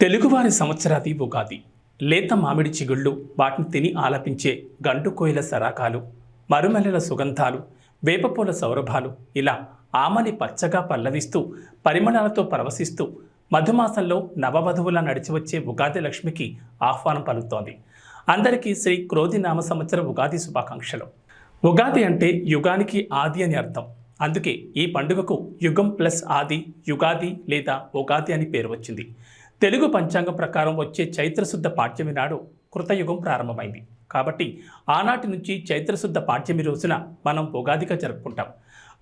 తెలుగువారి సంవత్సరాది ఉగాది. లేత మామిడి చిగుళ్ళు, వాటిని తిని ఆలపించే గంటు కోయిల సరాకాలు, మరుమల్లెల సుగంధాలు, వేపపూల సౌరభాలు, ఇలా ఆమని పచ్చగా పల్లవిస్తూ పరిమళాలతో పరవశిస్తూ మధుమాసంలో నవవధువులా నడిచివచ్చే ఉగాది లక్ష్మికి ఆహ్వానం పలుకుతోంది. అందరికీ శ్రీ క్రోధినామ సంవత్సర ఉగాది శుభాకాంక్షలు. ఉగాది అంటే యుగానికి ఆది అని అర్థం. అందుకే ఈ పండుగకు యుగం ప్లస్ ఆది, యుగాది లేదా ఉగాది అని పేరు వచ్చింది. తెలుగు పంచాంగం ప్రకారం వచ్చే చైత్రశుద్ధ పాడ్యమి నాడు కృతయుగం ప్రారంభమైంది. కాబట్టి ఆనాటి నుంచి చైత్రశుద్ధ పాడ్యమి రోజున మనం ఉగాదిగా జరుపుకుంటాం.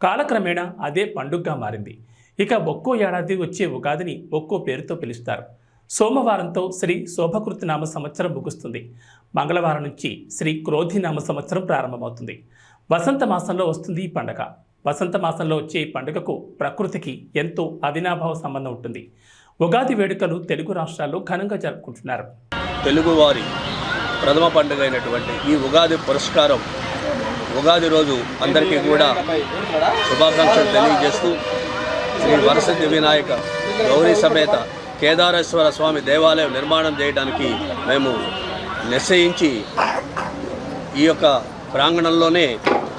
కాలక్రమేణా అదే పండుగగా మారింది. ఇక ఒక్కో ఏడాది వచ్చే ఉగాదిని ఒక్కో పేరుతో పిలుస్తారు. సోమవారంతో శ్రీ శోభకృతనామ సంవత్సరం ముగుస్తుంది. మంగళవారం నుంచి శ్రీ క్రోధినామ సంవత్సరం ప్రారంభమవుతుంది. వసంత మాసంలో వస్తుంది ఈ పండుగ. వసంత మాసంలో వచ్చే ఈ పండుగకు ప్రకృతికి ఎంతో అవినాభావ సంబంధం ఉంటుంది. ఉగాది వేడుకలు తెలుగు రాష్ట్రాల్లో ఘనంగా జరుపుకుంటున్నారు. తెలుగువారి ప్రథమ పండుగ అయినటువంటి ఈ ఉగాది పురస్కారం ఉగాది రోజు అందరికీ కూడా శుభాకాంక్షలు తెలియజేస్తూ శ్రీ వరసిద్ధి వినాయక గౌరీ సమేత కేదారేశ్వర స్వామి దేవాలయం నిర్మాణం చేయడానికి మేము నిశ్చయించి ఈ యొక్క ప్రాంగణంలోనే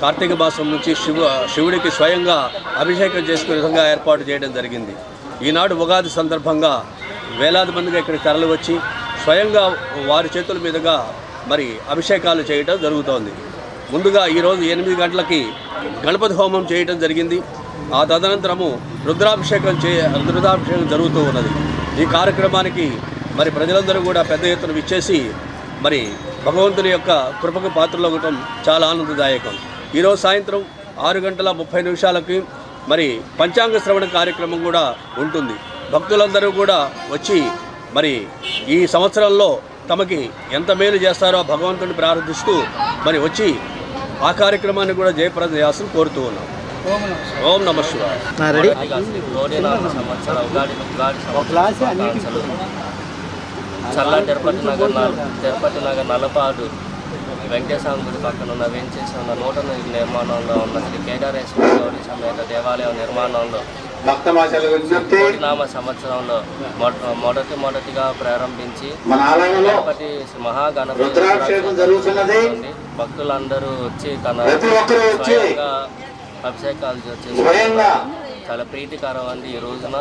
కార్తీక మాసం నుంచి శివుడికి స్వయంగా అభిషేకం చేసుకునే విధంగా ఏర్పాటు చేయడం జరిగింది. ఈనాడు ఉగాది సందర్భంగా వేలాది మందిగా ఇక్కడికి తరలి వచ్చి స్వయంగా వారి చేతుల మీదుగా మరి అభిషేకాలు చేయడం జరుగుతోంది. ముందుగా ఈరోజు 8 గంటలకి గణపతి హోమం చేయడం జరిగింది. ఆ తదనంతరము రుద్రాభిషేకం జరుగుతూ ఉన్నది. ఈ కార్యక్రమానికి మరి ప్రజలందరూ కూడా పెద్ద ఎత్తున విచ్చేసి మరి భగవంతుని యొక్క కృపకు పాత్రలు అవ్వటం చాలా ఆనందదాయకం. ఈరోజు సాయంత్రం 6:30 మరి పంచాంగ శ్రవణ కార్యక్రమం కూడా ఉంటుంది. భక్తులందరూ కూడా వచ్చి మరి ఈ సంవత్సరంలో తమకి ఎంత మేలు చేస్తారో భగవంతుని ప్రార్థిస్తూ మరి వచ్చి ఆ కార్యక్రమాన్ని కూడా జయప్రదం చేయాల్సి కోరుతూ ఉన్నాం. ఓం నమః శివాయ. చల్ల తిరుపతి నగర్ నలపాడు వెంకటేశ్వర గుడి పక్కన ఉన్న వేంచేసి ఉన్న నూతన నిర్మాణంలో ఉన్న శ్రీ కేదారేశ్వర గౌరీ సమేత దేవాలయం నిర్మాణంలో నామ సంవత్సరంలో మొదటిగా ప్రారంభించి గణపతి మహాగణపతి భక్తులందరూ వచ్చి తన స్వయంగా అభిషేకాలు చేసి చాలా ప్రీతికరం అండి. ఈ రోజున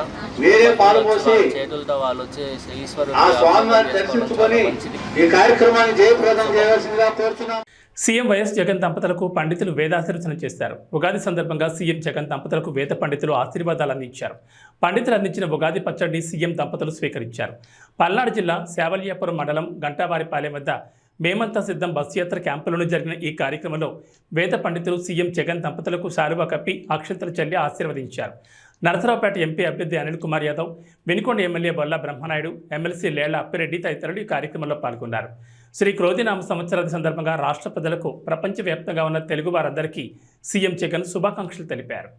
చేతులతో వాళ్ళు వచ్చి ఈశ్వరుడు సీఎం వైఎస్ జగన్ దంపతులకు పండితులు వేదాశీర్వచనం చేశారు. ఉగాది సందర్భంగా సీఎం జగన్ దంపతులకు వేద పండితులు ఆశీర్వాదాలు అందించారు. పండితులు అందించిన ఉగాది పచ్చడిని సీఎం దంపతులు స్వీకరించారు. పల్నాడు జిల్లా శావల్యాపురం మండలం గంటావారిపాలెం వద్ద మేమంతా సిద్ధం బస్సు యాత్ర క్యాంపులోనే జరిగిన ఈ కార్యక్రమంలో వేద పండితులు సీఎం జగన్ దంపతులకు శాలువా కప్పి అక్షంతలు చల్లి ఆశీర్వదించారు. నరసరావుపేట ఎంపీ అభ్యర్థి అనిల్ కుమార్ యాదవ్, వినుకొండ ఎమ్మెల్యే బొల్లా బ్రహ్మనాయుడు, ఎమ్మెల్సీ లేళ్ల అప్పిరెడ్డి తదితరులు ఈ కార్యక్రమంలో పాల్గొన్నారు. శ్రీ క్రోధినామ సంవత్సరాది సందర్భంగా రాష్ట్ర ప్రజలకు ప్రపంచవ్యాప్తంగా ఉన్న తెలుగు వారందరికీ సీఎం జగన్ శుభాకాంక్షలు తెలిపారు.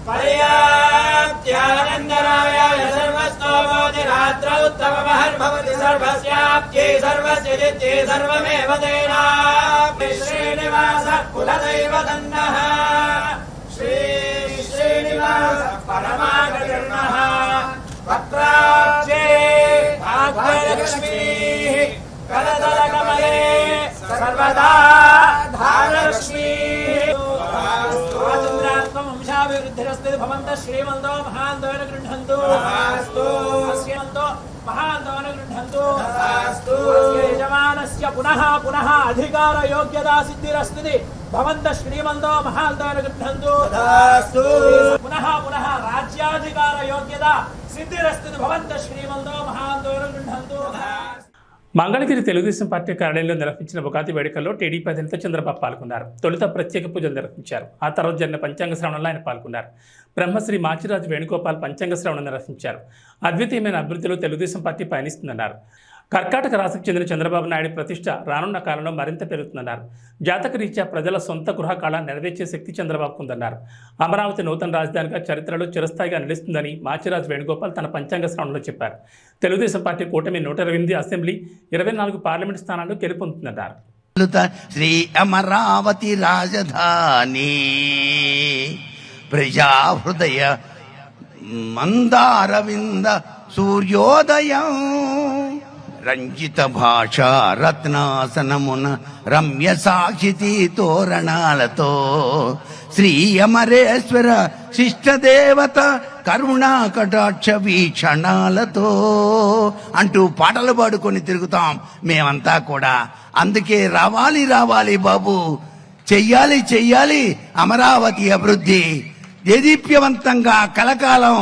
पर्याप्त्यानन्दरायाय सर्वस्तोमोति रात्रौ उत्तममहर्भवति सर्वस्याप्त्यै सर्वस्य जित्यै सर्वमेव तेनाप्ति श्रीनिवासः कुलदैवतन्नः श्री श्रीनिवासः परमागतिर्नः पत्राब्जे भाग्यलक्ष्मीः करतलकमले सर्वदा धारलक्ष्मीः वंशाभिवृद्धिरस्ति भवन्तः श्रीमन्तो महान्तोन गृह्णन्तु श्रीमन्तो महान्तोन गृह्णन्तु यजमानस्य पुनः पुनः अधिकारयोग्यता सिद्धिरस्ति भवन्तः श्रीमन्तो महान्तोन गृह्णन्तु पुनः पुनः राज्याधिकारयोग्यता सिद्धिरस्ति भवन्तः श्रीमन्तो महान्तोन गृह्णन्तु. మంగళగిరి తెలుగుదేశం పార్టీ కార్యాలయంలో నిర్వహించిన ఉగాది వేడుకల్లో టీడీపీ అధినేత చంద్రబాబు పాల్గొన్నారు. తొలుత ప్రత్యేక పూజలు నిర్వహించారు. ఆ తర్వాత జరిగిన పంచాంగ శ్రవణంలో ఆయన పాల్గొన్నారు. బ్రహ్మశ్రీ మాచిరాజు వేణుగోపాల్ పంచాంగ శ్రవణం నిర్వహించారు. అద్వితీయమైన అభివృద్ధిలో తెలుగుదేశం పార్టీ పయనిస్తుందన్నారు. కర్కాటక రాశికి చెందిన చంద్రబాబు నాయుడు ప్రతిష్ట రానున్న కాలంలో మరింత పెరుగుతుందన్నారు. జాతక రీత్యా ప్రజల సొంత గృహ కళ నెరవేర్చే శక్తి చంద్రబాబుకు ఉందన్నారు. అమరావతి నూతన రాజధానిగా చరిత్రలో చిరస్థాయిగా నిలుస్తుందని మాచిరాజు వేణుగోపాల్ తన పంచాంగ శ్రవణంలో చెప్పారు. తెలుగుదేశం పార్టీ కూటమి 128 అసెంబ్లీ 24 పార్లమెంటు స్థానాల్లో గెలుపొందుతుందన్నారు. శ్రీ అమరావతి రాజధాని ప్రజా హృదయ మందారవింద సూర్యోదయం రంజిత భాష రత్నాసనమున రమ్య సాక్షితి తోరణాలతో శ్రీ అమరేశ్వర శిష్టదేవత కరుణా కటాక్ష వీక్షణాలతో అంటూ పాటలు పాడుకొని తిరుగుతాం మేమంతా కూడా. అందుకే రావాలి రావాలి బాబు, చెయ్యాలి చెయ్యాలి అమరావతి అభివృద్ధి, దేదీప్యవంతంగా కలకాలం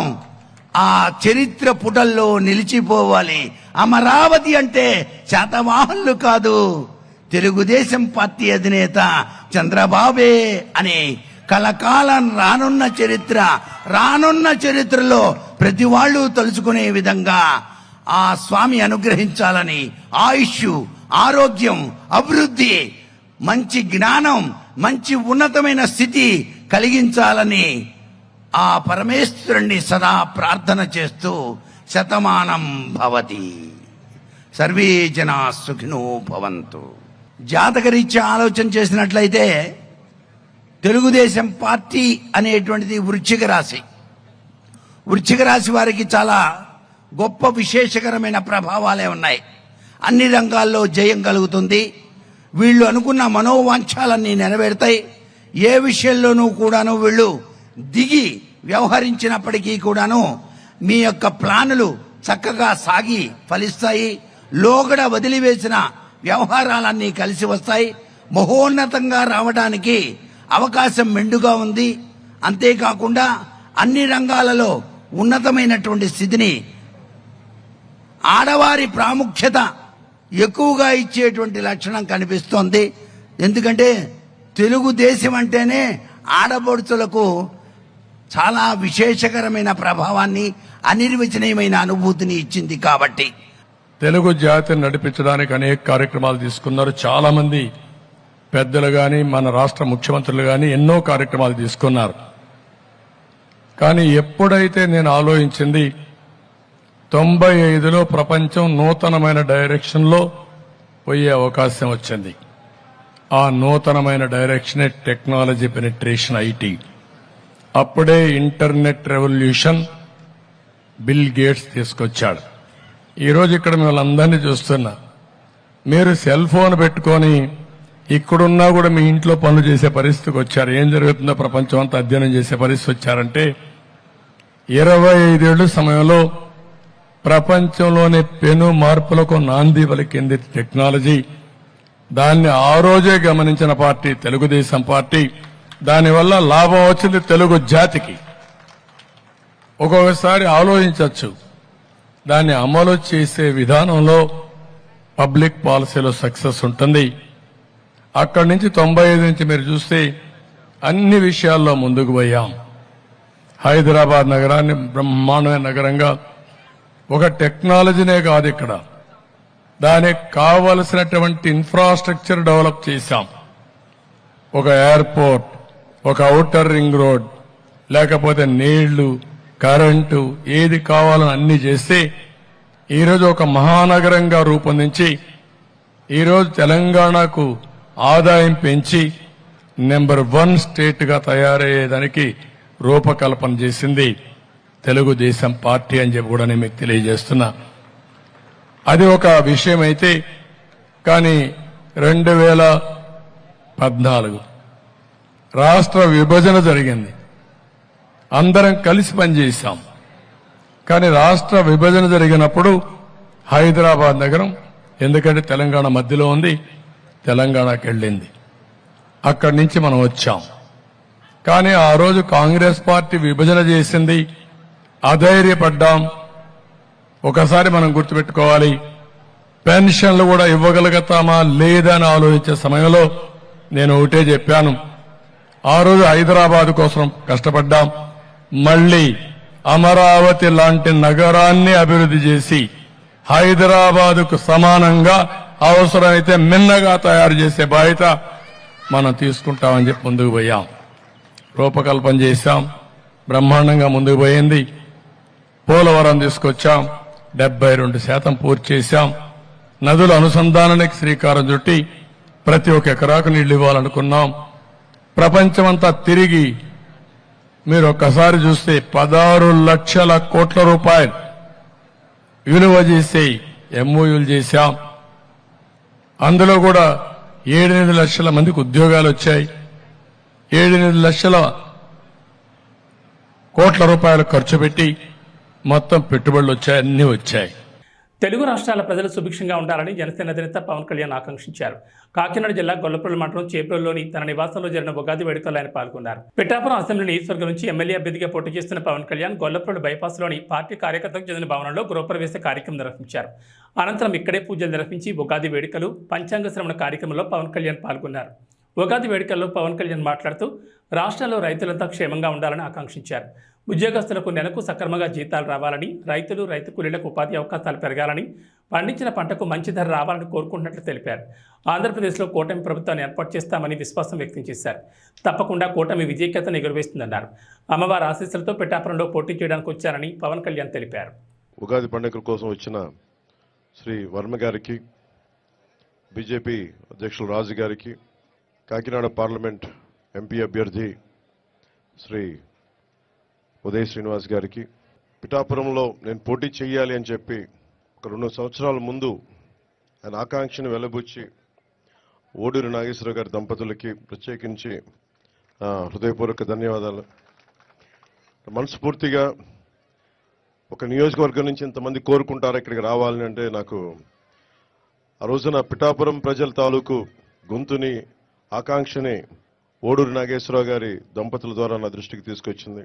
ఆ చరిత్ర పుటల్లో నిలిచిపోవాలి. అమరావతి అంటే శాతవాహనులు కాదు, తెలుగుదేశం పార్టీ అధినేత చంద్రబాబే అనే కలకాలం రానున్న చరిత్రలో ప్రతి వాళ్ళు తలుచుకునే విధంగా ఆ స్వామి అనుగ్రహించాలని, ఆయుష్, ఆరోగ్యం, అభివృద్ధి, మంచి జ్ఞానం, మంచి ఉన్నతమైన స్థితి కలిగించాలని ఆ పరమేశ్వరుణ్ణి సదా ప్రార్థన చేస్తూ శతమానం భవతి, సర్వే జనా సుఖినో భవంతు. జాతకరీత్యా ఆలోచన చేసినట్లయితే తెలుగుదేశం పార్టీ అనేటువంటిది వృశ్చిక రాశి. వృశ్చిక రాశి వారికి చాలా గొప్ప విశేషకరమైన ప్రభావాలే ఉన్నాయి. అన్ని రంగాల్లో జయం కలుగుతుంది. వీళ్ళు అనుకున్న మనోవాంఛాలన్నీ నెరవేరుతాయి. ఏ విషయంలోనూ కూడాను వీళ్ళు దిగి వ్యవహరించినప్పటికీ కూడాను మీ యొక్క ప్లానులు చక్కగా సాగి ఫలిస్తాయి. లోగడ వదిలివేసిన వ్యవహారాలన్నీ కలిసి వస్తాయి. మహోన్నతంగా రావడానికి అవకాశం మెండుగా ఉంది. అంతేకాకుండా అన్ని రంగాలలో ఉన్నతమైనటువంటి స్థితిని, ఆడవారి ప్రాముఖ్యత ఎక్కువగా ఇచ్చేటువంటి లక్షణం కనిపిస్తోంది. ఎందుకంటే తెలుగుదేశం అంటేనే ఆడపడుచులకు చాలా విశేషకరమైన ప్రభావాన్ని, అనిర్వచనీయమైన అనుభూతిని ఇచ్చింది. కాబట్టి తెలుగు జాతిని నడిపించడానికి అనేక కార్యక్రమాలు తీసుకున్నారు. చాలా మంది పెద్దలు గాని, మన రాష్ట్ర ముఖ్యమంత్రులు గాని ఎన్నో కార్యక్రమాలు తీసుకున్నారు. కానీ ఎప్పుడైతే నేను ఆలోచించింది 95లో ప్రపంచం నూతనమైన డైరెక్షన్లో పోయే అవకాశం వచ్చింది. ఆ నూతనమైన డైరెక్షనే టెక్నాలజీ పెనిట్రేషన్, ఐటీ. అప్పుడే ఇంటర్నెట్ రెవల్యూషన్ బిల్ గేట్స్ తీసుకొచ్చాడు. ఈరోజు ఇక్కడ మిమ్మల్ని అందరినీ చూస్తున్నా. మీరు సెల్ ఫోన్ పెట్టుకొని ఇక్కడున్నా కూడా మీ ఇంట్లో పనులు చేసే పరిస్థితికి వచ్చారు. ఏం జరుగుతుందో ప్రపంచం అంతా అధ్యయనం చేసే పరిస్థితి వచ్చారంటే 25 ఏళ్ల సమయంలో ప్రపంచంలోని పెను మార్పులకు నాంది పలికింది టెక్నాలజీ. దాన్ని ఆ రోజే గమనించిన పార్టీ తెలుగుదేశం పార్టీ. దానివల్ల లాభం వచ్చింది తెలుగు జాతికి. ఒక్కొక్కసారి ఆలోచించవచ్చు, దాన్ని అమలు చేసే విధానంలో పబ్లిక్ పాలసీలో సక్సెస్ ఉంటుంది. అక్కడి నుంచి 95 నుంచి మీరు చూస్తే అన్ని విషయాల్లో ముందుకు పోయాం. హైదరాబాద్ నగరాన్ని బ్రహ్మాండమైన నగరంగా, ఒక టెక్నాలజీనే కాదు ఇక్కడ, దానికి కావలసినటువంటి ఇన్ఫ్రాస్ట్రక్చర్ డెవలప్ చేశాం. ఒక ఎయిర్పోర్ట్, ఒక ఔటర్ రింగ్ రోడ్, లేకపోతే నీళ్లు, కరెంటు, ఏది కావాలని అన్ని చేస్తే ఈరోజు ఒక మహానగరంగా రూపొందించి ఈరోజు తెలంగాణకు ఆదాయం పెంచి నెంబర్ 1 స్టేట్ గా తయారయ్యేదానికి రూపకల్పన చేసింది తెలుగుదేశం పార్టీ అని చెప్పి కూడా నేను మీకు తెలియజేస్తున్నా. అది ఒక విషయం అయితే, కానీ 2014 రాష్ట్ర విభజన జరిగింది. అందరం కలిసి పనిచేశాం. కానీ రాష్ట్ర విభజన జరిగినప్పుడు హైదరాబాద్ నగరం, ఎందుకంటే తెలంగాణ మధ్యలో ఉంది, తెలంగాణకి వెళ్ళింది. అక్కడి నుంచి మనం వచ్చాం. కానీ ఆ రోజు కాంగ్రెస్ పార్టీ విభజన చేసింది, అధైర్యపడ్డాం. ఒకసారి మనం గుర్తుపెట్టుకోవాలి, పెన్షన్లు కూడా ఇవ్వగలుగుతామా లేదా అని ఆలోచించే సమయంలో నేను ఒకటే చెప్పాను. ఆ రోజు హైదరాబాద్ కోసం కష్టపడ్డాం. మళ్లీ అమరావతి లాంటి నగరాన్ని అభివృద్ధి చేసి హైదరాబాదుకు సమానంగా అవసరమైతే మిన్నగా తయారు చేసే బాధ్యత మనం తీసుకుంటామని చెప్పి ముందుకు పోయాం. రూపకల్పన చేశాం, బ్రహ్మాండంగా ముందుకు పోయింది. పోలవరం తీసుకొచ్చాం, 72% పూర్తి చేశాం. నదుల అనుసంధానానికి శ్రీకారం చుట్టి ప్రతి ఒక్క ఎకరాకు నీళ్లు ఇవ్వాలనుకున్నాం. ప్రపంచమంతా తిరిగి మీరు ఒక్కసారి చూస్తే 16 లక్షల కోట్ల రూపాయలు విలువ చేసి ఎంఓయూలు చేశాం. అందులో కూడా 7-8 లక్షల మందికి ఉద్యోగాలు వచ్చాయి. 7-8 లక్షల కోట్ల రూపాయలు ఖర్చు పెట్టి మొత్తం పెట్టుబడులు వచ్చాయి, అన్ని వచ్చాయి. తెలుగు రాష్ట్రాల ప్రజలు సుభిక్షంగా ఉండాలని జనసేన అధినేత పవన్ కళ్యాణ్ ఆకాంక్షించారు. కాకినాడ జిల్లా గొల్లపల్లి మండలం చేబ్రోలులోని తన నివాసంలో జరిగిన ఉగాది వేడుకల్లో ఆయన పాల్గొన్నారు. పిఠాపురం అసెంబ్లీ నియోజకవర్గం నుంచి ఎమ్మెల్యే అభ్యర్థిగా పోటీ చేస్తున్న పవన్ కళ్యాణ్ గొల్లపల్లి బైపాస్లోని పార్టీ కార్యకర్తలకు చెందిన భవనంలో గృహప్రవేశ కార్యక్రమం నిర్వహించారు. అనంతరం ఇక్కడే పూజలు నిర్వహించి ఉగాది వేడుకలు, పంచాంగ శ్రవణ కార్యక్రమంలో పవన్ కళ్యాణ్ పాల్గొన్నారు. ఉగాది వేడుకల్లో పవన్ కళ్యాణ్ మాట్లాడుతూ రాష్ట్రంలో రైతులంతా క్షేమంగా ఉండాలని ఆకాంక్షించారు. ఉద్యోగస్తులకు నెలకు సక్రమంగా జీతాలు రావాలని, రైతులు, రైతు కూలీలకు ఉపాధి అవకాశాలు పెరగాలని, పండించిన పంటకు మంచి ధర రావాలని కోరుకుంటున్నట్లు తెలిపారు. ఆంధ్రప్రదేశ్లో కూటమి ప్రభుత్వాన్ని ఏర్పాటు చేస్తామని విశ్వాసం వ్యక్తం చేశారు. తప్పకుండా కూటమి విజయకేతను ఎగురవేస్తుందన్నారు. అమ్మవారి ఆశీస్సులతో పిఠాపురంలో పోటీ చేయడానికి వచ్చారని పవన్ కళ్యాణ్ తెలిపారు. ఉగాది పండుగ కోసం వచ్చిన శ్రీ వర్మ గారికి, బీజేపీ అధ్యక్షులు రాజు గారికి, కాకినాడ పార్లమెంట్ ఎంపీ అభ్యర్థి శ్రీ ఉదయ్ శ్రీనివాస్ గారికి, పిఠాపురంలో నేను పోటీ చేయాలి అని చెప్పి ఒక 2 సంవత్సరాల ముందు ఆయన ఆకాంక్షను వెలబుచ్చి ఓడూరి నాగేశ్వరరావు గారి దంపతులకి ప్రత్యేకించి హృదయపూర్వక ధన్యవాదాలు. మనస్ఫూర్తిగా ఒక నియోజకవర్గం నుంచి ఇంతమంది కోరుకుంటారు ఇక్కడికి రావాలని అంటే నాకు ఆ రోజున పిఠాపురం ప్రజల తాలూకు గొంతుని, ఆకాంక్షని ఓడూరి నాగేశ్వరరావు గారి దంపతుల ద్వారా నా దృష్టికి తీసుకొచ్చింది.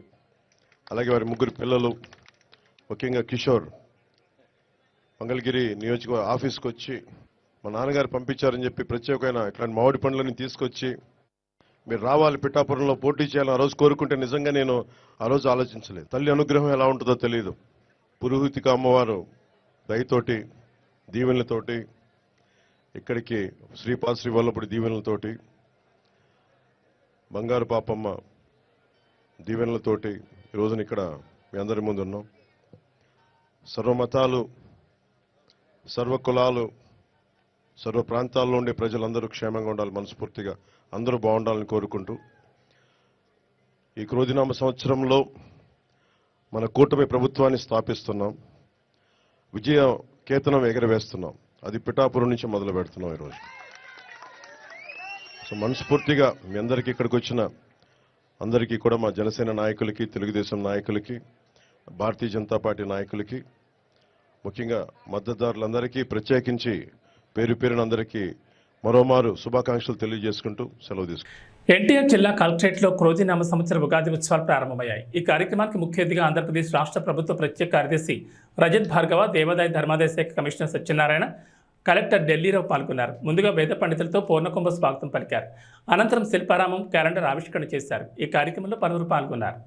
అలాగే వారి 3 పిల్లలు, ముఖ్యంగా కిషోర్ మంగళగిరి నియోజకవర్గ ఆఫీస్కి వచ్చి మా నాన్నగారు పంపించారని చెప్పి ప్రత్యేకమైన ఇట్లాంటి మామిడి పండ్లని తీసుకొచ్చి మీరు రావాలి పిఠాపురంలో పోటీ చేయాలని ఆ రోజు కోరుకుంటే నిజంగా నేను ఆ రోజు ఆలోచించలేదు. తల్లి అనుగ్రహం ఎలా ఉంటుందో తెలియదు. పురోహితిక అమ్మవారు దయతోటి, దీవెనలతోటి, ఇక్కడికి శ్రీపాద శ్రీ వల్లపుడి దీవెనలతోటి, బంగారు పాపమ్మ దీవెనలతోటి ఈ రోజున ఇక్కడ మీ అందరి ముందు ఉన్నాం. సర్వమతాలు, సర్వ కులాలు, సర్వ ప్రాంతాల్లో ఉండే ప్రజలందరూ క్షేమంగా ఉండాలి, మనస్ఫూర్తిగా అందరూ బాగుండాలని కోరుకుంటూ ఈ క్రోధినామ సంవత్సరంలో మన కూటమి ప్రభుత్వాన్ని స్థాపిస్తున్నాం. విజయ కేతనం ఎగరవేస్తున్నాం. అది పిఠాపురం నుంచి మొదలు పెడుతున్నాం ఈరోజు. సో మనస్ఫూర్తిగా మీ అందరికీ ఇక్కడికి వచ్చిన అందరికీ కూడా, మా జనసేన నాయకులకి, తెలుగుదేశం నాయకులకి, భారతీయ జనతా పార్టీ నాయకులకి, ముఖ్యంగా మద్దతుదారులందరికీ ప్రత్యేకించి పేరు పేరున అందరికీ మరోమారు శుభాకాంక్షలు తెలియజేసుకుంటూ సెలవు తీసుకుంటాం. ఎన్టీఆర్ జిల్లా కలెక్టరేట్లో క్రోధినామ సంవత్సర ఉగాది ఉత్సవాలు ప్రారంభమయ్యాయి. ఈ కార్యక్రమానికి ముఖ్య అతిథిగా ఆంధ్రప్రదేశ్ రాష్ట్ర ప్రభుత్వ ప్రత్యేక కార్యదర్శి రజత్ భార్గవ, దేవాదాయ ధర్మాదాయ శాఖ కమిషనర్ సత్యనారాయణ, కలెక్టర్ ఢిల్లీరావు పాల్గొన్నారు. ముందుగా వేద పండితులతో పూర్ణకుంభ స్వాగతం పలికారు. అనంతరం శిల్పారామం, క్యాలెండర్ ఆవిష్కరణ చేశారు. ఈ కార్యక్రమంలో పలువురు పాల్గొన్నారు.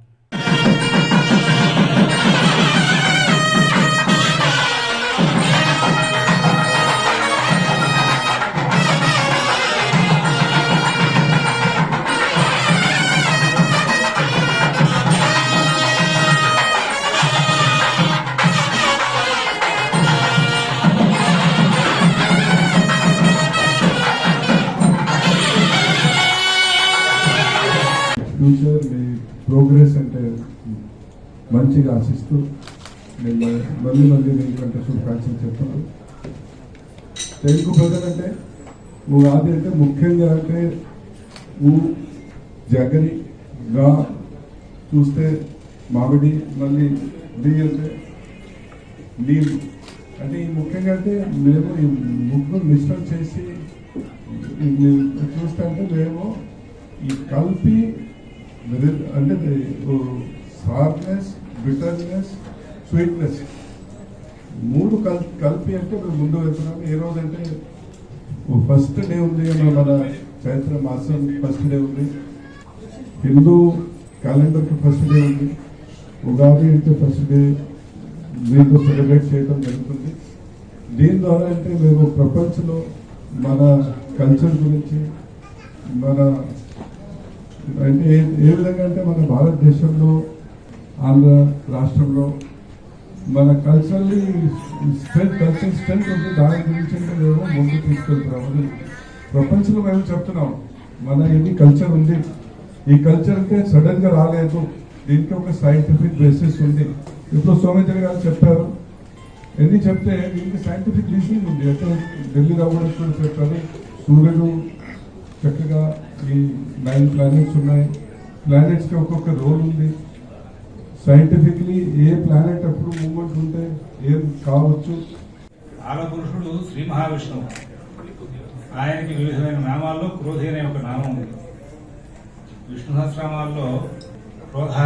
ఫ్యూచర్ మీ ప్రోగ్రెస్ అంటే మంచిగా ఆశిస్తూ నేను మళ్ళీ మీకంటే శుభాకాంక్షలు చెప్తున్నాను. తెలుగు ప్రజలంటే ఉగాది అంటే ముఖ్యంగా అంటే జగని గా చూస్తే మామిడి, మళ్ళీ డి అంటే నీళ్ళు. అంటే ఈ ముఖ్యంగా అంటే మేము ఈ ముగ్గురు మిశ్రమం చేసి చూస్తే అంటే మేము ఈ కలిపి అంటే సార్నెస్, బిటర్నెస్, స్వీట్నెస్ 3 కలిపి అంటే మేము ముందు వెళ్తున్నాం. ఏ రోజు అంటే ఫస్ట్ డే ఉంది, మన చైత్ర మాసం ఫస్ట్ డే ఉంది, హిందూ క్యాలెండర్కి ఫస్ట్ డే ఉంది, ఉగాది అంటే ఫస్ట్ డే దీంతో సెలబ్రేట్ చేయడం జరుగుతుంది. దీని ద్వారా అంటే మేము ప్రపంచంలో మన కల్చర్ గురించి మన అంటే ఏ విధంగా అంటే మన భారతదేశంలో ఆంధ్ర రాష్ట్రంలో మన కల్చరల్ స్ట్రెంత్ ఉంది, దాని గురించి అంటే మేము ముందు తీసుకెళ్తున్నాము. ప్రపంచంలో మేము చెప్తున్నాం మన ఇది కల్చర్ ఉంది, ఈ కల్చర్ అంటే సడన్ గా రాలేదు, దీనికి ఒక సైంటిఫిక్ బేసిస్ ఉంది. ఇప్పుడు సోమేంద్ర గారు చెప్పారు, ఎన్ని చెప్తే దీనికి సైంటిఫిక్ రీజనింగ్ ఉంది. అంటే ఢిల్లీ రావడం కూడా చెప్పారు, సూర్యుడు చక్కగా ఈ 9 ప్లానెట్స్ ఉన్నాయి, ప్లానెట్స్కి ఒక్కొక్క రోల్ ఉంది. సైంటిఫిక్లీ ఏ ప్లానెట్ అప్పుడు మూవ్మెంట్ ఉంటే ఏం కావచ్చు. ఆలపురుషుడు శ్రీ మహావిష్ణువు, ఆయనకి వివిధమైన నామాల్లో క్రోధి అనే ఒక నామం ఉంది. విష్ణు సహస్రనామాల్లో క్రోధ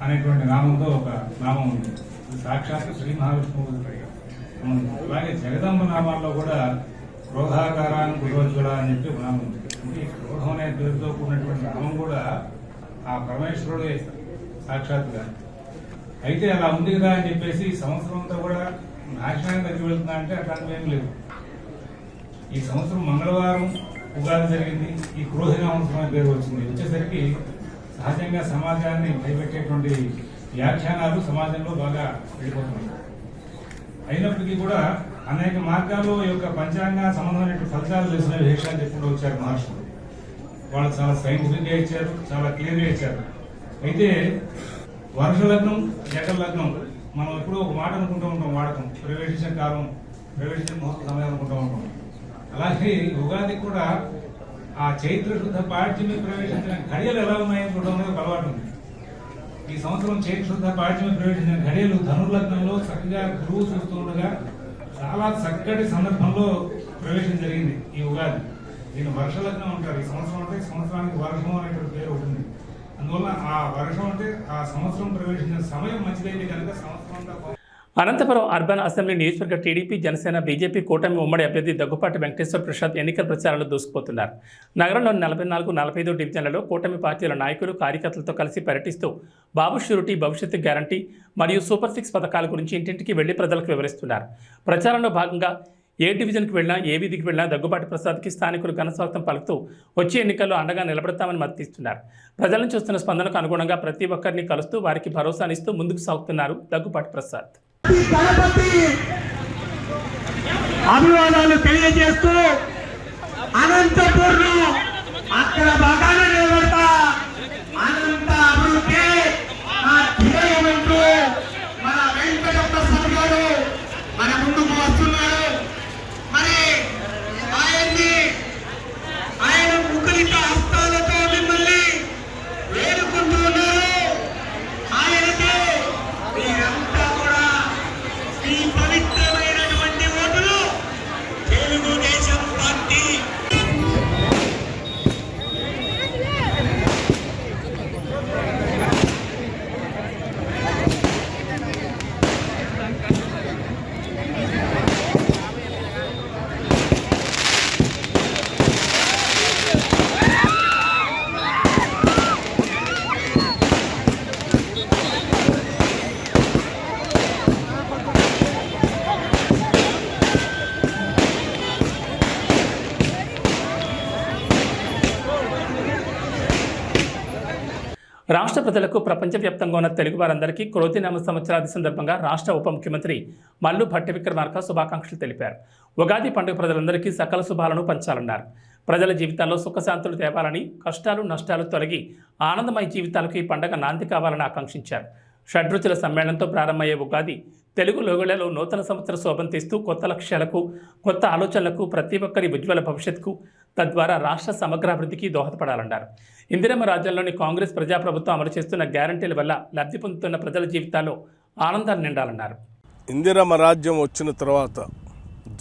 అనేటువంటి నామంతో ఒక నామం ఉంది. ఇది సాక్షాత్ శ్రీ మహావిష్ణువు. అలాగే జగదంబ నామాల్లో కూడా క్రోధాకారాన్ని గురోజ్వల అని చెప్పి ఒక నామం ఉంది. అంటే క్రోధం అనే పేరుతో కూడినటువంటి నామం కూడా ఆ పరమేశ్వరుడే సాక్షాత్గా. అయితే అలా ఉంది కదా అని చెప్పేసి ఈ సంవత్సరం అంతా కూడా నాశనానికి దగ్గర వెళ్తున్నా అంటే అట్లాంటివి ఏం లేదు. ఈ సంవత్సరం మంగళవారం ఉగాది జరిగింది, ఈ క్రోధి సంవత్సరం అనే పేరు వచ్చింది. వచ్చేసరికి సహజంగా సమాజాన్ని భయపెట్టేటువంటి వ్యాఖ్యానాలు సమాజంలో బాగా వెళ్ళిపోతున్నాయి. అయినప్పటికీ కూడా అనేక మార్గాల్లో ఈ యొక్క పంచాంగ సంబంధమైన ఫలితాలు తెలిసిన విశేషాలు చెప్పుకుంటూ వచ్చారు మహర్షులు. వాళ్ళు చాలా సైంటిఫిక్గా ఇచ్చారు, చాలా క్లియర్గా ఇచ్చారు. అయితే వర్ష లగ్నం, జగ లగ్నం మనం ఎప్పుడూ ఒక మాట అనుకుంటూ ఉంటాం, వాడకం ప్రవేశించిన కాలం, ప్రవేశించిన ముహూర్త సమయం అనుకుంటూ ఉంటాం. అలాగే ఉగాది కూడా ఆ చైత్ర శుద్ధ పాడ్యమి ప్రవేశించిన ఘడియలు ఎలా ఉన్నాయని చూడడం అనేది ఒక అలవాటు ఉంది. ఈ సంవత్సరం చైత్ర శుద్ధ పాడ్యమి ప్రవేశించిన ఘడియలు ధనుర్లగ్నంలో చక్కగా గురువు చూస్తుండగా చాలా చక్కటి సందర్భంలో ప్రవేశం జరిగింది ఈ ఉగాది. దీన్ని వర్షలగ్నం అంటారు. ఈ సంవత్సరం అంటే సంవత్సరానికి వర్షం అనేటువంటి పేరు ఉంటుంది. అందువల్ల ఆ వర్షం అంటే ఆ సంవత్సరం ప్రవేశించిన సమయం మంచిదైతే కనుక సంవత్సరం అంతా. అనంతపురం అర్బన్ అసెంబ్లీ నియోజకవర్గ టీడీపీ, జనసేన, బీజేపీ కూటమి ఉమ్మడి అభ్యర్థి దగ్గుపాటి వెంకటేశ్వర ప్రసాద్ ఎన్నికల ప్రచారంలో దూసుకుపోతున్నారు. నగరంలోని 44, 45 డివిజన్లలో కూటమి పార్టీల నాయకులు, కార్యకర్తలతో కలిసి పర్యటిస్తూ బాబు షూరిటీ, భవిష్యత్తు గ్యారంటీ మరియు సూపర్ 6 పథకాల గురించి ఇంటింటికి వెళ్లి ప్రజలకు వివరిస్తున్నారు. ప్రచారంలో భాగంగా ఏ డివిజన్కి వెళ్ళినా, ఏ వీధికి వెళ్ళినా దగ్గుబాటి ప్రసాద్కి స్థానికులు ఘనస్వాగతం పలుకుతూ వచ్చే ఎన్నికల్లో అండగా నిలబడతామని మద్దతిస్తున్నారు. ప్రజల నుంచి వస్తున్న స్పందనకు అనుగుణంగా ప్రతి ఒక్కరిని కలుస్తూ వారికి భరోసానిస్తూ ముందుకు సాగుతున్నారు దగ్గుబాటి ప్రసాద్. అభివాదాలు తెలియజేస్తూ అనంతపూర్ను అక్కడ బాగానే నిలబడతా, అనంత అభివృద్ధి మన వెంకట ప్రసాద్ గారు మన ముందుకు వస్తున్నారు. మరి ఆయన ముఖలిత హస్తాలతో మిమ్మల్ని వేడుకుంటూ ఉన్నారు. ఆయనకి మీరంతా కూడా ఈ పవిత్రమైనటువంటి ఓటులు తెలుగుదేశం పార్టీ. రాష్ట్ర ప్రజలకు ప్రపంచవ్యాప్తంగా ఉన్న తెలుగు వారందరికీ క్రోధినామ సంవత్సరాది సందర్భంగా రాష్ట్ర ఉప ముఖ్యమంత్రి మల్లు భట్టి విక్రమార్క శుభాకాంక్షలు తెలిపారు. ఉగాది పండుగ ప్రజలందరికీ సకల శుభాలను పంచాలన్నారు. ప్రజల జీవితాల్లో సుఖశాంతులు తేవాలని, కష్టాలు నష్టాలు తొలగి ఆనందమయ జీవితాలకు ఈ పండుగ నాంది కావాలని ఆకాంక్షించారు. షడ్రుచుల సమ్మేళనంతో ప్రారంభమయ్యే ఉగాది తెలుగు లోగళ్లలో నూతన సంవత్సర శోభం తీస్తూ కొత్త లక్ష్యాలకు, కొత్త ఆలోచనలకు, ప్రతి ఒక్కరి ఉజ్వల భవిష్యత్తుకు, తద్వారా రాష్ట్ర సమగ్రాభివృద్ధికి దోహదపడాలన్నారు. ఇందిరమ్మ రాజ్యంలోని కాంగ్రెస్ ప్రజాప్రభుత్వం అమలు చేస్తున్న గ్యారంటీల వల్ల లబ్ధి పొందుతున్న ప్రజల జీవితాల్లో ఆనందాలు నిండాలన్నారు. ఇందిరమ్మ రాజ్యం వచ్చిన తర్వాత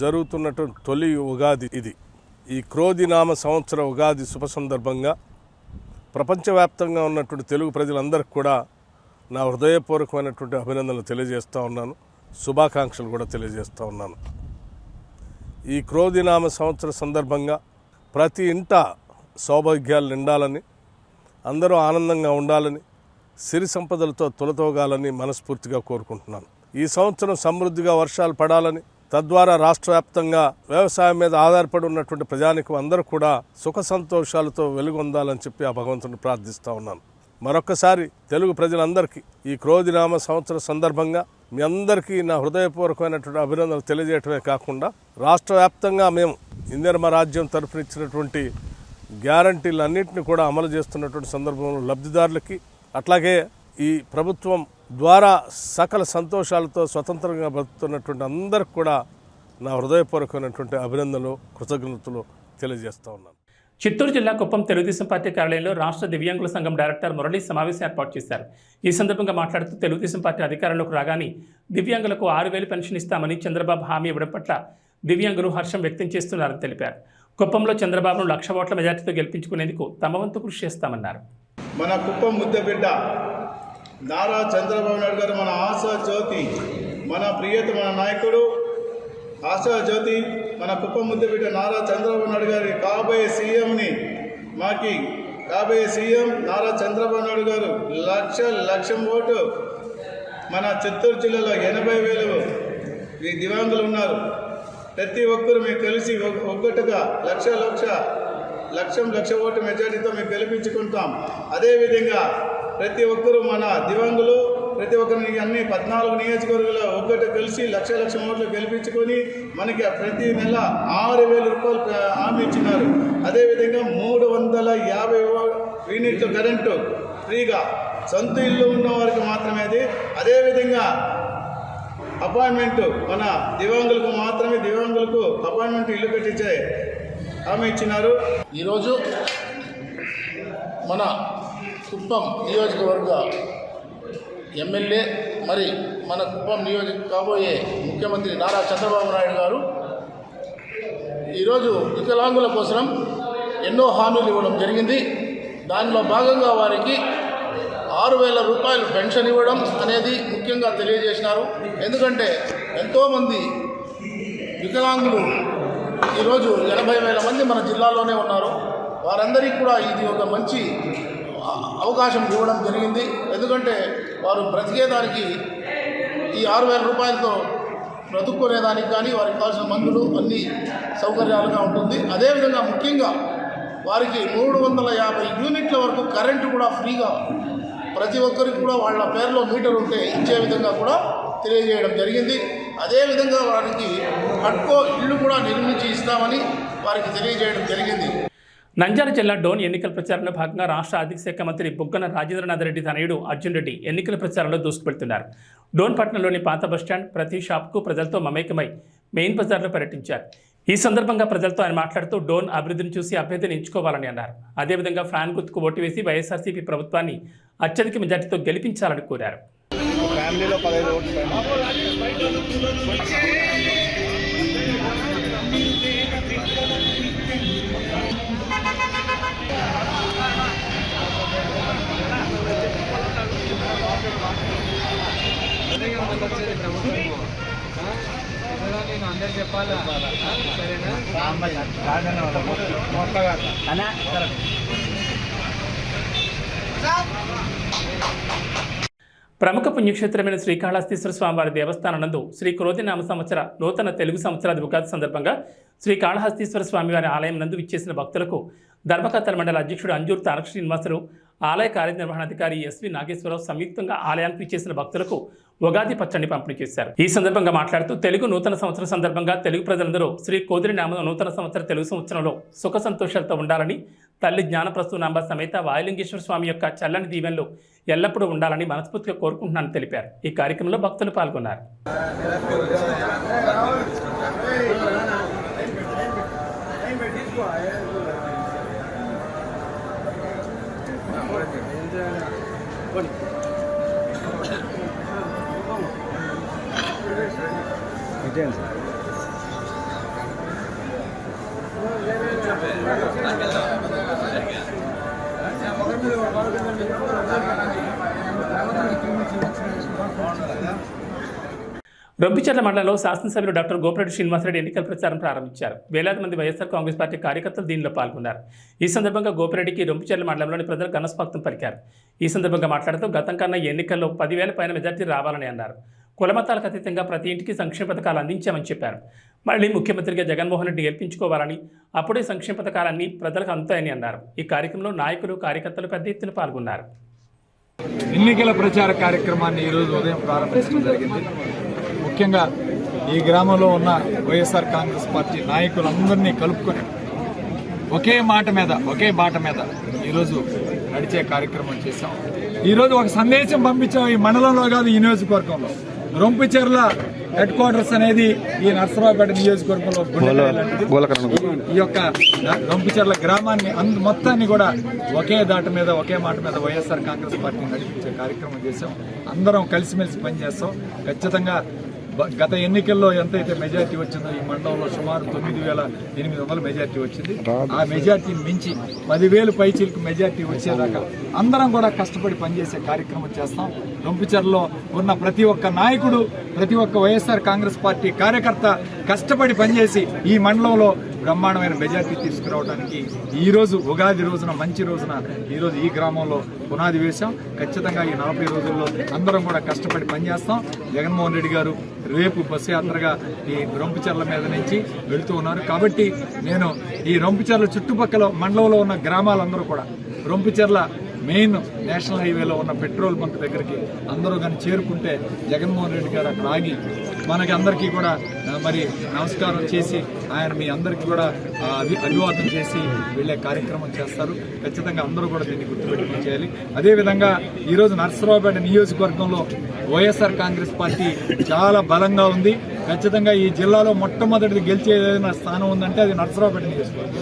జరుగుతున్నటువంటి తొలి ఉగాది ఇది. ఈ క్రోధినామ సంవత్సర ఉగాది శుభ సందర్భంగా ప్రపంచవ్యాప్తంగా ఉన్నటువంటి తెలుగు ప్రజలందరికీ కూడా నా హృదయపూర్వకమైనటువంటి అభినందనలు తెలియజేస్తూ ఉన్నాను, శుభాకాంక్షలు కూడా తెలియజేస్తూ ఉన్నాను. ఈ క్రోధినామ సంవత్సర సందర్భంగా ప్రతి ఇంట సౌభాగ్యాలు నిండాలని, అందరూ ఆనందంగా ఉండాలని, సిరి సంపదలతో తులతోగాలని మనస్ఫూర్తిగా కోరుకుంటున్నాను. ఈ సంవత్సరం సమృద్ధిగా వర్షాలు పడాలని, తద్వారా రాష్ట్ర వ్యాప్తంగా వ్యవసాయం మీద ఆధారపడి ఉన్నటువంటి ప్రజానికం అందరూ కూడా సుఖ సంతోషాలతో వెలుగొందాలని చెప్పి ఆ భగవంతుని ప్రార్థిస్తూ ఉన్నాను. మరొక్కసారి తెలుగు ప్రజలందరికీ ఈ క్రోధినామ సంవత్సర సందర్భంగా మీ అందరికీ నా హృదయపూర్వకమైనటువంటి అభినందనలు తెలియజేయటమే కాకుండా రాష్ట్ర వ్యాప్తంగా మేము ఇందిరమ్మ రాజ్యం తరఫునిచ్చినటువంటి గ్యారంటీలన్నింటినీ కూడా అమలు చేస్తున్నటువంటి సందర్భంలో లబ్ధిదారులకి, అట్లాగే ఈ ప్రభుత్వం ద్వారా సకల సంతోషాలతో స్వతంత్రంగా బతుకుతున్నటువంటి అందరికి కూడా నా హృదయపూర్వకమైనటువంటి అభినందనలు, కృతజ్ఞతలు తెలియజేస్తూ ఉన్నాను. చిత్తూరు జిల్లా కుప్పం తెలుగుదేశం పార్టీ కార్యాలయంలో రాష్ట్ర దివ్యాంగుల సంఘం డైరెక్టర్ మురళీ సమావేశం ఏర్పాటు చేశారు. ఈ సందర్భంగా మాట్లాడుతూ తెలుగుదేశం పార్టీ అధికారంలోకి రాగానే దివ్యాంగులకు 6,000 పెన్షన్ ఇస్తామని చంద్రబాబు హామీ ఇవ్వడం పట్ల దివ్యాంగులు హర్షం వ్యక్తం చేస్తున్నారని తెలిపారు. కుప్పంలో చంద్రబాబును 1,00,000 ఓట్ల మెజార్టీతో గెలిపించుకునేందుకు తమ వంతు కృషి చేస్తామన్నారు. మన కుప్పం ముద్దబిడ్డ నారా చంద్రబాబు నాయుడు గారు మన ఆశా జ్యోతి, మన ప్రియతమ నాయకుడు ఆశా జ్యోతి, మన కుప్పం ముద్దబిడ్డ నారా చంద్రబాబు నాయుడు గారి కాబోయే సీఎంని కాబోయే సీఎం నారా చంద్రబాబు నాయుడు గారు 1,00,000 ఓటు. మన చిత్తూరు జిల్లాలో 80,000 దివ్యాంగులు ఉన్నారు. ప్రతి ఒక్కరు మీకు కలిసి ఒక్కటిగా 1,00,000 ఓటు మెజార్టీతో మేము గెలిపించుకుంటాం. అదేవిధంగా ప్రతి ఒక్కరూ మన దివ్యాంగులు ప్రతి ఒక్కరిని అన్ని 14 నియోజకవర్గాల్లో ఒక్కటి కలిసి 1,00,000 ఓట్లు గెలిపించుకొని మనకి ప్రతి నెల 6,000 రూపాయలు హామీ ఇచ్చినారు. అదేవిధంగా 350 యూనిట్లు కరెంటు ఫ్రీగా సొంత ఇల్లు ఉన్న వారికి మాత్రమే అది. అదేవిధంగా అపాయింట్మెంట్ మన దివ్యాంగులకు మాత్రమే అపాయింట్మెంట్ ఇల్లు కట్టించే హామీ ఇచ్చినారు. ఈరోజు మన కుప్పం నియోజకవర్గ ఎమ్మెల్యే మరి మన కుప్పం కాబోయే ముఖ్యమంత్రి నారా చంద్రబాబు నాయుడు గారు ఈరోజు వికలాంగుల కోసం ఎన్నో హామీలు ఇవ్వడం జరిగింది. దానిలో భాగంగా వారికి 6,000 రూపాయలు పెన్షన్ ఇవ్వడం అనేది ముఖ్యంగా తెలియజేసినారు. ఎందుకంటే ఎంతోమంది వికలాంగులు ఈరోజు 80,000 మంది మన జిల్లాలోనే ఉన్నారు. వారందరికీ కూడా ఇది ఒక మంచి అవకాశం ఇవ్వడం జరిగింది. ఎందుకంటే వారు బ్రతికేదానికి ఈ 6,000 రూపాయలతో బ్రతుక్కునేదానికి కానీ వారికి కావాల్సిన మందులు అన్ని సౌకర్యాలుగా ఉంటుంది. అదేవిధంగా ముఖ్యంగా వారికి 350 యూనిట్ల వరకు కరెంటు కూడా ఫ్రీగా ప్రతి ఒక్కరికి కూడా వాళ్ళ పేరులో మీటర్ ఉంటే ఇచ్చే విధంగా కూడా తెలియజేయడం జరిగింది. అదేవిధంగా వారికి హట్కో ఇళ్ళు కూడా నిర్మించి ఇస్తామని వారికి తెలియజేయడం జరిగింది. నంద్యాల జిల్లా డోన్ ఎన్నికల ప్రచారంలో భాగంగా రాష్ట్ర ఆర్థిక శాఖ మంత్రి బుగ్గన రాజేంద్రనాథ్ రెడ్డి తనయుడు అర్జున్ రెడ్డి ఎన్నికల ప్రచారంలో దూసుకువెళ్తున్నారు. డోన్ పట్టణంలోని పాత బస్టాండ్ ప్రతి షాప్కు ప్రజలతో మమేకమై మెయిన్ బజార్లో పర్యటించారు. ఈ సందర్భంగా ప్రజలతో ఆయన మాట్లాడుతూ డోన్ అభివృద్ధిని చూసి అభ్యర్థిని ఎంచుకోవాలని అన్నారు. అదేవిధంగా ఫ్యాన్ గుర్తుకు ఓటు వేసి వైఎస్ఆర్సీపీ ప్రభుత్వాన్ని అత్యధిక మెజార్టీతో గెలిపించాలని కోరారు. ప్రముఖ పుణ్యక్షేత్రమైన శ్రీకాళహస్తీశ్వర స్వామివారి దేవస్థానం నందు శ్రీ క్రోధినామ సంవత్సర నూతన తెలుగు సంవత్సరాది ఉగాది సందర్భంగా శ్రీకాళహస్తీశ్వర స్వామివారి ఆలయం నందు విచ్చేసిన భక్తులకు ధర్మకర్తల మండలి అధ్యక్షుడు అంజూరు తారక శ్రీనివాసరావు, ఆలయ కార్యనిర్వహణాధికారి ఎస్వి నాగేశ్వరరావు సంయుక్తంగా ఆలయానికి విచ్చేసిన భక్తులకు ఉగాది పచ్చడిని పంపిణీ చేశారు. ఈ సందర్భంగా మాట్లాడుతూ తెలుగు నూతన సంవత్సరం సందర్భంగా తెలుగు ప్రజలందరూ శ్రీ కోదిరినామ నూతన సంవత్సర తెలుగు సంవత్సరంలో సుఖ సంతోషాలతో ఉండాలని, తల్లి జ్ఞానప్రసూనాంబ సమేత వాయులింగేశ్వర స్వామి యొక్క చల్లని దీవెనలు ఎల్లప్పుడూ ఉండాలని మనస్ఫూర్తిగా కోరుకుంటున్నానని తెలిపారు. ఈ కార్యక్రమంలో భక్తులు పాల్గొన్నారు. రొంపిచెర్ల మండలంలో శాసనసభ్యులు డాక్టర్ గోపిరెడ్డి శ్రీనివాసరెడ్డి ఎన్నికల ప్రచారం ప్రారంభించారు. వేలాది మంది వైఎస్ఆర్ కాంగ్రెస్ పార్టీ కార్యకర్తలు దీనిలో పాల్గొన్నారు. ఈ సందర్భంగా గోపిరెడ్డికి రొంపిచెర్ల మండలంలోని ప్రజలు ఘనస్వాగతం పలికారు. ఈ సందర్భంగా మాట్లాడుతూ గతం కన్నా ఎన్నికల్లో 10,000 పైన మెజార్టీ రావాలని అన్నారు. కులమతాలకు అతీతంగా ప్రతి ఇంటికి సంక్షేమ పథకాలు అందించామని చెప్పారు. మళ్ళీ ముఖ్యమంత్రిగా జగన్మోహన్ రెడ్డి గెలిపించుకోవాలని, అప్పుడే సంక్షేమ పథకాలన్నీ ప్రజలకు అందుతాయని అన్నారు. ఈ కార్యక్రమంలో నాయకులు, కార్యకర్తలు పెద్ద ఎత్తున పాల్గొన్నారు. ఎన్నికల ప్రచార కార్యక్రమాన్ని ఈరోజు ఉదయం ప్రారంభించడం జరిగింది. ముఖ్యంగా ఈ గ్రామంలో ఉన్న వైఎస్ఆర్ కాంగ్రెస్ పార్టీ నాయకులందరినీ కలుపుకొని ఒకే మాట మీద, ఒకే బాట మీద ఈరోజు నడిచే కార్యక్రమం చేశాం. ఈరోజు ఒక సందేశం పంపించాం. ఈ మండలంలో కాదు, ఈ నియోజకవర్గంలో రొంపిచెర్ల హెడ్ క్వార్టర్స్ అనేది ఈ నర్సరావుపేట నియోజకవర్గంలో ఈ యొక్క రొంపిచెర్ల గ్రామాన్ని మొత్తాన్ని కూడా ఒకే దాట మీద, ఒకే మాట మీద వైఎస్ఆర్ కాంగ్రెస్ పార్టీ నడిపించే కార్యక్రమం చేశాం. అందరం కలిసిమెలిసి పనిచేస్తాం. ఖచ్చితంగా గత ఎన్నికల్లో ఎంతైతే మెజార్టీ వచ్చిందో ఈ మండలంలో సుమారు 9,800 మెజార్టీ వచ్చింది. ఆ మెజార్టీని మించి 10,000 పైచీలకు మెజార్టీ వచ్చేదాకా అందరం కూడా కష్టపడి పనిచేసే కార్యక్రమం చేస్తాం. రొంపిచెర్లలో ఉన్న ప్రతి ఒక్క నాయకుడు, ప్రతి ఒక్క వైఎస్ఆర్ కాంగ్రెస్ పార్టీ కార్యకర్త కష్టపడి పనిచేసి ఈ మండలంలో బ్రహ్మాండమైన మెజార్టీ తీసుకురావడానికి ఈరోజు ఉగాది రోజున, మంచి రోజున ఈరోజు ఈ గ్రామంలో పునాది వేశాం. ఖచ్చితంగా ఈ 40 రోజుల్లో అందరం కూడా కష్టపడి పనిచేస్తాం. జగన్మోహన్ రెడ్డి గారు రేపు బస్సు యాత్రగా ఈ రొంపిచెర్ల మీద నుంచి వెళుతూ ఉన్నారు. కాబట్టి నేను ఈ రొంపిచెర్ల చుట్టుపక్కల మండలంలో ఉన్న గ్రామాలందరూ కూడా రొంపిచెర్ల మెయిన్ నేషనల్ హైవేలో ఉన్న పెట్రోల్ బంక్ దగ్గరికి అందరూ కానీ చేరుకుంటే జగన్మోహన్ రెడ్డి గారు అక్కడ ఆగి మనకి అందరికీ కూడా మరి నమస్కారం చేసి ఆయన మీ అందరికీ కూడా అభివాదం చేసి వెళ్ళే కార్యక్రమం చేస్తారు. ఖచ్చితంగా అందరూ కూడా దీన్ని గుర్తుపెట్టుకుని చేయాలి. అదేవిధంగా ఈరోజు నర్సరావుపేట నియోజకవర్గంలో వైఎస్ఆర్ కాంగ్రెస్ పార్టీ చాలా బలంగా ఉంది. ఖచ్చితంగా ఈ జిల్లాలో మొట్టమొదటిది గెలిచే ఏదైనా స్థానం ఉందంటే అది నర్సరావుపేట నియోజకవర్గం.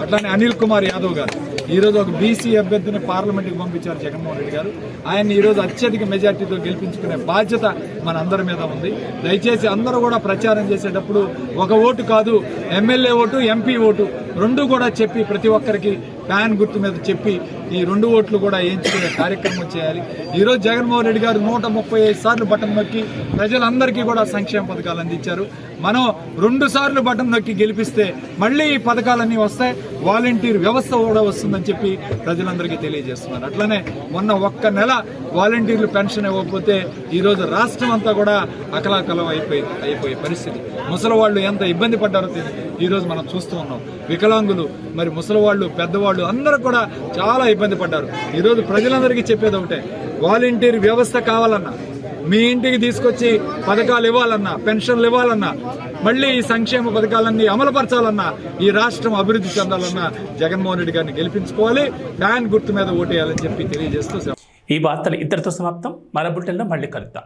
అట్లానే అనిల్ కుమార్ యాదవ్ గారు ఈరోజు ఒక బీసీ అభ్యర్థిని పార్లమెంట్కి పంపించారు జగన్మోహన్ రెడ్డి గారు. ఆయన్ని ఈరోజు అత్యధిక మెజార్టీతో గెలిపించుకునే బాధ్యత మన అందరి మీద ఉంది. దయచేసి అందరూ కూడా ప్రచారం చేసేటప్పుడు ఒక ఓటు కాదు, ఎమ్మెల్యే ఓటు, ఎంపీ ఓటు రెండు కూడా చెప్పి ప్రతి ఒక్కరికి ఫ్యాన్ గుర్తు మీద చెప్పి ఈ 2 ఓట్లు కూడా వేయించుకునే కార్యక్రమం చేయాలి. ఈరోజు జగన్మోహన్ రెడ్డి గారు 135 సార్లు బటన్ నొక్కి ప్రజలందరికీ కూడా సంక్షేమ పథకాలు అందించారు. మనం 2 సార్లు బటన్ నొక్కి గెలిపిస్తే మళ్ళీ ఈ పథకాలన్నీ వస్తాయి. వాలంటీర్ వ్యవస్థ కూడా వస్తుందని చెప్పి ప్రజలందరికీ తెలియజేస్తున్నారు. అట్లనే మొన్న 1 నెల వాలంటీర్లు పెన్షన్ ఇవ్వకపోతే ఈరోజు రాష్ట్రం అంతా కూడా అకలాకలం అయిపోయే పరిస్థితి. ముసలి వాళ్ళు ఎంత ఇబ్బంది పడ్డారో ఈరోజు మనం చూస్తూ ఉన్నాం. వికలాంగులు, మరి ముసలి వాళ్ళు, పెద్దవాళ్ళు అందరూ కూడా చాలా ఇబ్బంది పడ్డారు. ఈరోజు ప్రజలందరికీ చెప్పేది ఒకటే, వాలంటీర్ వ్యవస్థ కావాలన్నా, మీ ఇంటికి తీసుకొచ్చి పథకాలు ఇవ్వాలన్నా, పెన్షన్లు ఇవ్వాలన్నా, మళ్ళీ ఈ సంక్షేమ పథకాలన్నీ అమలుపరచాలన్నా, ఈ రాష్ట్రం అభివృద్ధి చెందాలన్నా జగన్మోహన్ రెడ్డి గారిని గెలిపించుకోవాలి, ఫ్యాన్ గుర్తు మీద ఓటేయాలని చెప్పి తెలియజేస్తూ ఈ వార్తలు ఇద్దరితో సమాప్తం. మన బులెటిన్లో మళ్ళీ కలుద్దాం.